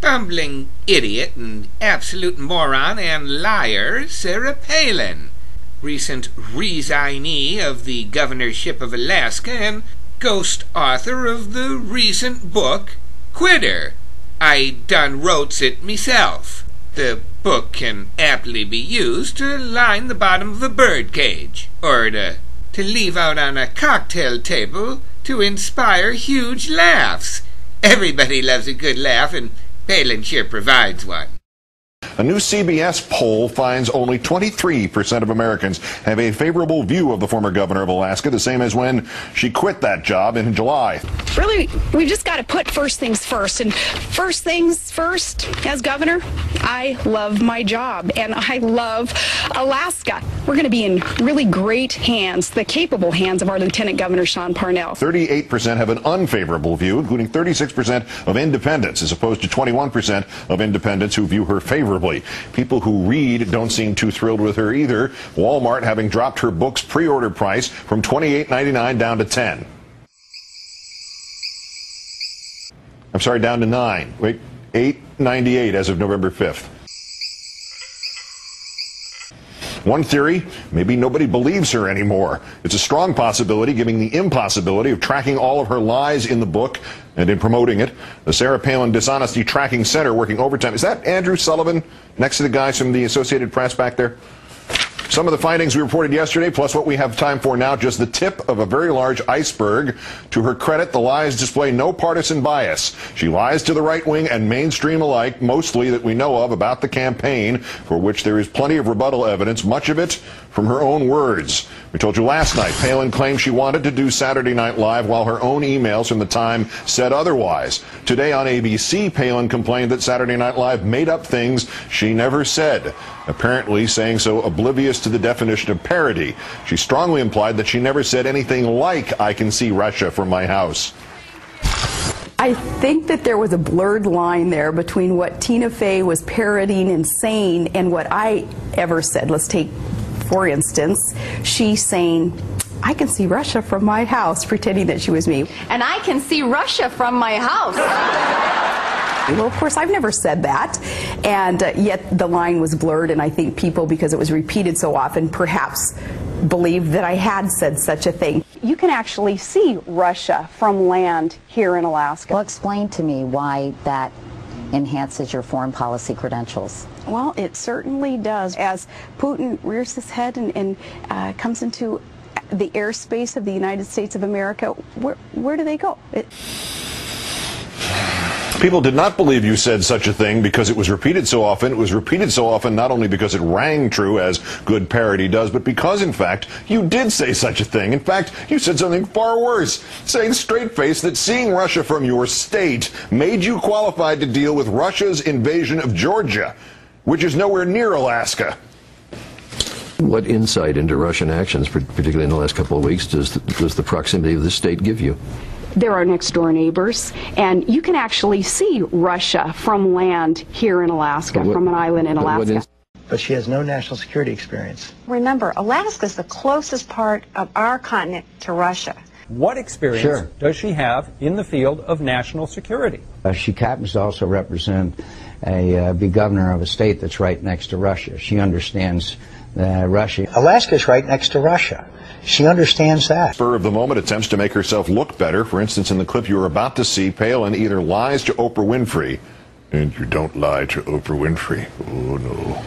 bumbling idiot and absolute moron and liar Sarah Palin, recent resignee of the governorship of Alaska and ghost author of the recent book Quitter. I done wrote it myself. The book can aptly be used to line the bottom of a birdcage, or to leave out on a cocktail table to inspire huge laughs. Everybody loves a good laugh, and Palin sure provides one. A new CBS poll finds only 23% of Americans have a favorable view of the former governor of Alaska, the same as when she quit that job in July. Really, we've just got to put first things first. And first things first, as governor, I love my job, and I love Alaska. We're going to be in really great hands, the capable hands of our Lieutenant Governor Sean Parnell. 38% have an unfavorable view, including 36% of independents, as opposed to 21% of independents who view her favorably. People who read don't seem too thrilled with her either. Walmart having dropped her book's pre-order price from $28.99 down to $10. I'm sorry, down to $9. Wait, $8.98 as of November 5th. One theory, maybe nobody believes her anymore. It's a strong possibility, given the impossibility of tracking all of her lies in the book and in promoting it. The Sarah Palin Dishonesty Tracking Center working overtime. Is that Andrew Sullivan next to the guys from the Associated Press back there? Some of the findings we reported yesterday, plus what we have time for now, just the tip of a very large iceberg. To her credit, the lies display no partisan bias. She lies to the right wing and mainstream alike, mostly that we know of, about the campaign, for which there is plenty of rebuttal evidence, much of it from her own words. We told you last night, Palin claimed she wanted to do Saturday Night Live while her own emails from the time said otherwise. Today on ABC, Palin complained that Saturday Night Live made up things she never said, apparently saying so oblivious to the definition of parody. She strongly implied that she never said anything like, "I can see Russia from my house." I think that there was a blurred line there between what Tina Fey was parodying and saying and what I ever said. Let's take, for instance, she saying, "I can see Russia from my house," pretending that she was me. And I can see Russia from my house. Well, of course, I've never said that, and yet the line was blurred, and I think people, because it was repeated so often, perhaps believed that I had said such a thing. You can actually see Russia from land here in Alaska. Well, explain to me why that enhances your foreign policy credentials. Well, it certainly does. As Putin rears his head and comes into the airspace of the United States of America, where do they go? People did not believe you said such a thing because it was repeated so often. It was repeated so often not only because it rang true, as good parody does, but because, in fact, you did say such a thing. In fact, you said something far worse, saying straight-faced that seeing Russia from your state made you qualified to deal with Russia's invasion of Georgia, which is nowhere near Alaska. What insight into Russian actions, particularly in the last couple of weeks, does the proximity of this state give you? They're our next-door neighbors, and you can actually see Russia from land here in Alaska, from an island in Alaska. But she has no national security experience. Remember, Alaska is the closest part of our continent to Russia. What experience does she have in the field of national security? She happens to also represent be governor of a state that's right next to Russia. She understands Russia. Alaska is right next to Russia. She understands that. Spur of the moment attempts to make herself look better. For instance, in the clip you were about to see, Palin either lies to Oprah Winfrey, and you don't lie to Oprah Winfrey, oh no,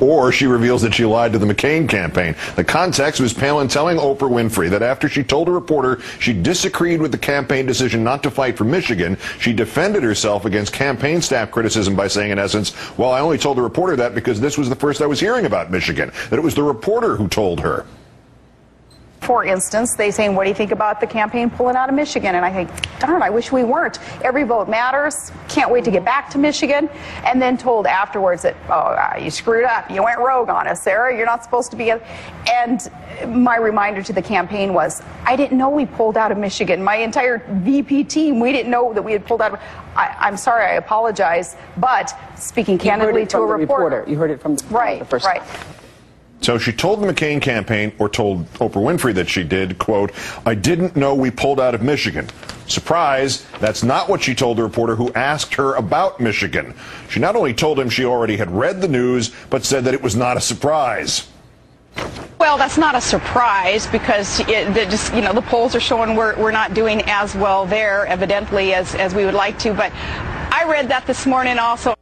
or she reveals that she lied to the McCain campaign. The context was Palin telling Oprah Winfrey that after she told a reporter she disagreed with the campaign decision not to fight for Michigan, she defended herself against campaign staff criticism by saying, in essence, well, I only told the reporter that because this was the first I was hearing about Michigan, that it was the reporter who told her. For instance, they saying, "What do you think about the campaign pulling out of Michigan?" And I think, darn, I wish we weren't. Every vote matters. Can't wait to get back to Michigan. And then told afterwards that, "Oh, you screwed up. You went rogue on us, Sarah. You're not supposed to be." And my reminder to the campaign was, I didn't know we pulled out of Michigan. My entire VP team, we didn't know that we had pulled out of. I'm sorry. I apologize. But speaking candidly to a reporter, you heard it from the right, first. Right. So she told the McCain campaign, or told Oprah Winfrey that she did, quote, "I didn't know we pulled out of Michigan." Surprise, that's not what she told the reporter who asked her about Michigan. She not only told him she already had read the news, but said that it was not a surprise. Well, that's not a surprise because the polls are showing we're not doing as well there, evidently, as we would like to. But I read that this morning also.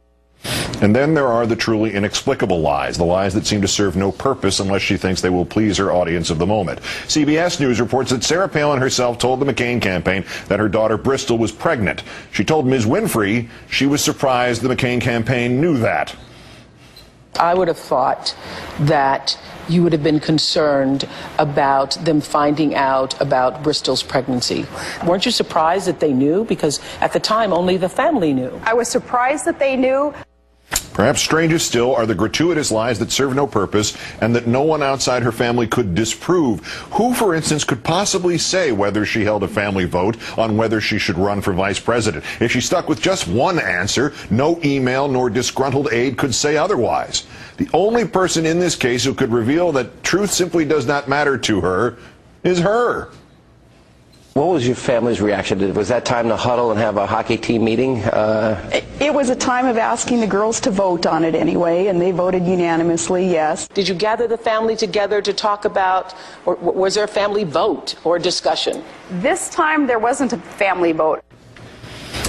And then there are the truly inexplicable lies, the lies that seem to serve no purpose unless she thinks they will please her audience of the moment. CBS News reports that Sarah Palin herself told the McCain campaign that her daughter Bristol was pregnant. She told Ms. Winfrey she was surprised the McCain campaign knew that. I would have thought that you would have been concerned about them finding out about Bristol's pregnancy. Weren't you surprised that they knew? Because at the time, only the family knew. I was surprised that they knew. Perhaps strangest still are the gratuitous lies that serve no purpose and that no one outside her family could disprove. Who, for instance, could possibly say whether she held a family vote on whether she should run for vice president? If she stuck with just one answer, no email nor disgruntled aide could say otherwise. The only person in this case who could reveal that truth simply does not matter to her is her. What was your family's reaction? Was that time to huddle and have a hockey team meeting? It was a time of asking the girls to vote on it anyway, and they voted unanimously, yes. Did you gather the family together to talk about, or was there a family vote or discussion? This time there wasn't a family vote.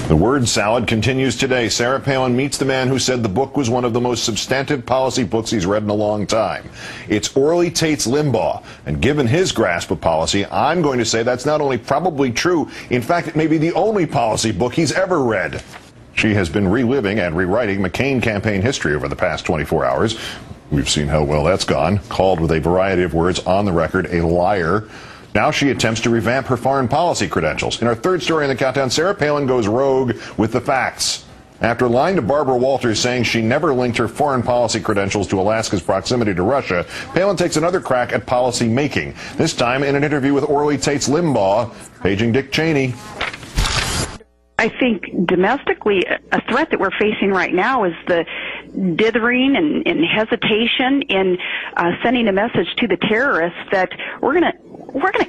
The word salad continues today. Sarah Palin meets the man who said the book was one of the most substantive policy books he's read in a long time. It's Orly Tate's Limbaugh, and given his grasp of policy, I'm going to say that's not only probably true, in fact, it may be the only policy book he's ever read. She has been reliving and rewriting McCain campaign history over the past 24 hours. We've seen how well that's gone. Called with a variety of words on the record a liar. Now she attempts to revamp her foreign policy credentials. In our third story in the countdown, Sarah Palin goes rogue with the facts. After lying to Barbara Walters saying she never linked her foreign policy credentials to Alaska's proximity to Russia, Palin takes another crack at policy making, this time in an interview with Orly Tate's Limbaugh, paging Dick Cheney. I think domestically, a threat that we're facing right now is the dithering and hesitation in sending a message to the terrorists that we're going to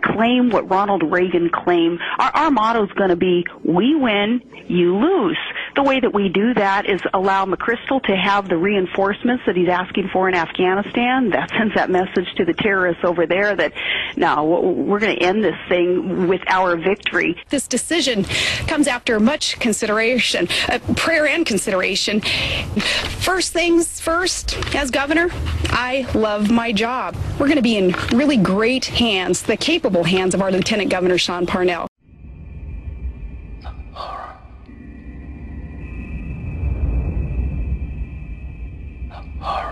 claim what Ronald Reagan claimed. Our motto is going to be, we win, you lose. The way that we do that is allow McChrystal to have the reinforcements that he's asking for in Afghanistan. That sends that message to the terrorists over there that, no, we're going to end this thing with our victory. This decision comes after much consideration, prayer and consideration. First things first, as governor, I love my job. We're going to be in really great hands, the capable hands of our Lieutenant Governor Sean Parnell. Moron.